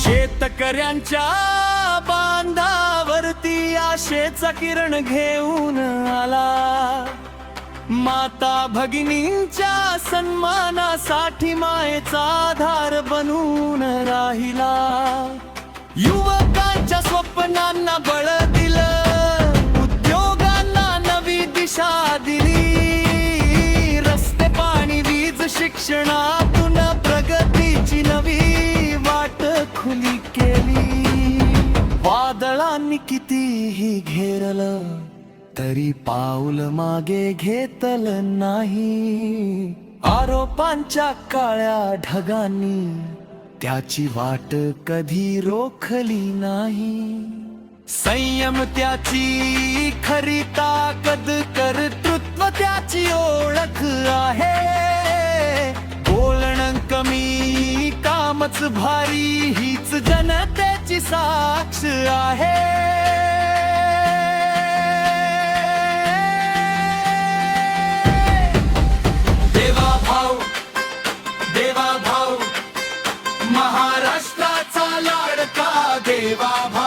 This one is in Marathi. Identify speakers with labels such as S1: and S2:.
S1: शेतकऱ्यांच्या बांधावरती आशेचा किरण घेऊन आला। माता भगिनींच्या सन्मानासाठी मायेचा आधार बनून राहिला। युवकांच्या स्वप्नांना बळ दिलं, उद्योगांना नवी दिशा दिली। रस्ते, पाणी, वीज, शिक्षणातून प्रगतीची नवी वाट खुली केली। वादळांनी कितीही घेरलं तरी पाऊल मागे घेतलं नाही। आरोपांच्या काळ्या ढगांनी त्याची वाट कधी रोखली नाही। संयम त्याची खरी ताकद, कर्तृत्व त्याची ओळख आहे। बोलणं कमी कामच भारी हीच जनतेची साक्ष आहे। महाराष्ट्राचा लाडका देवा भाऊ।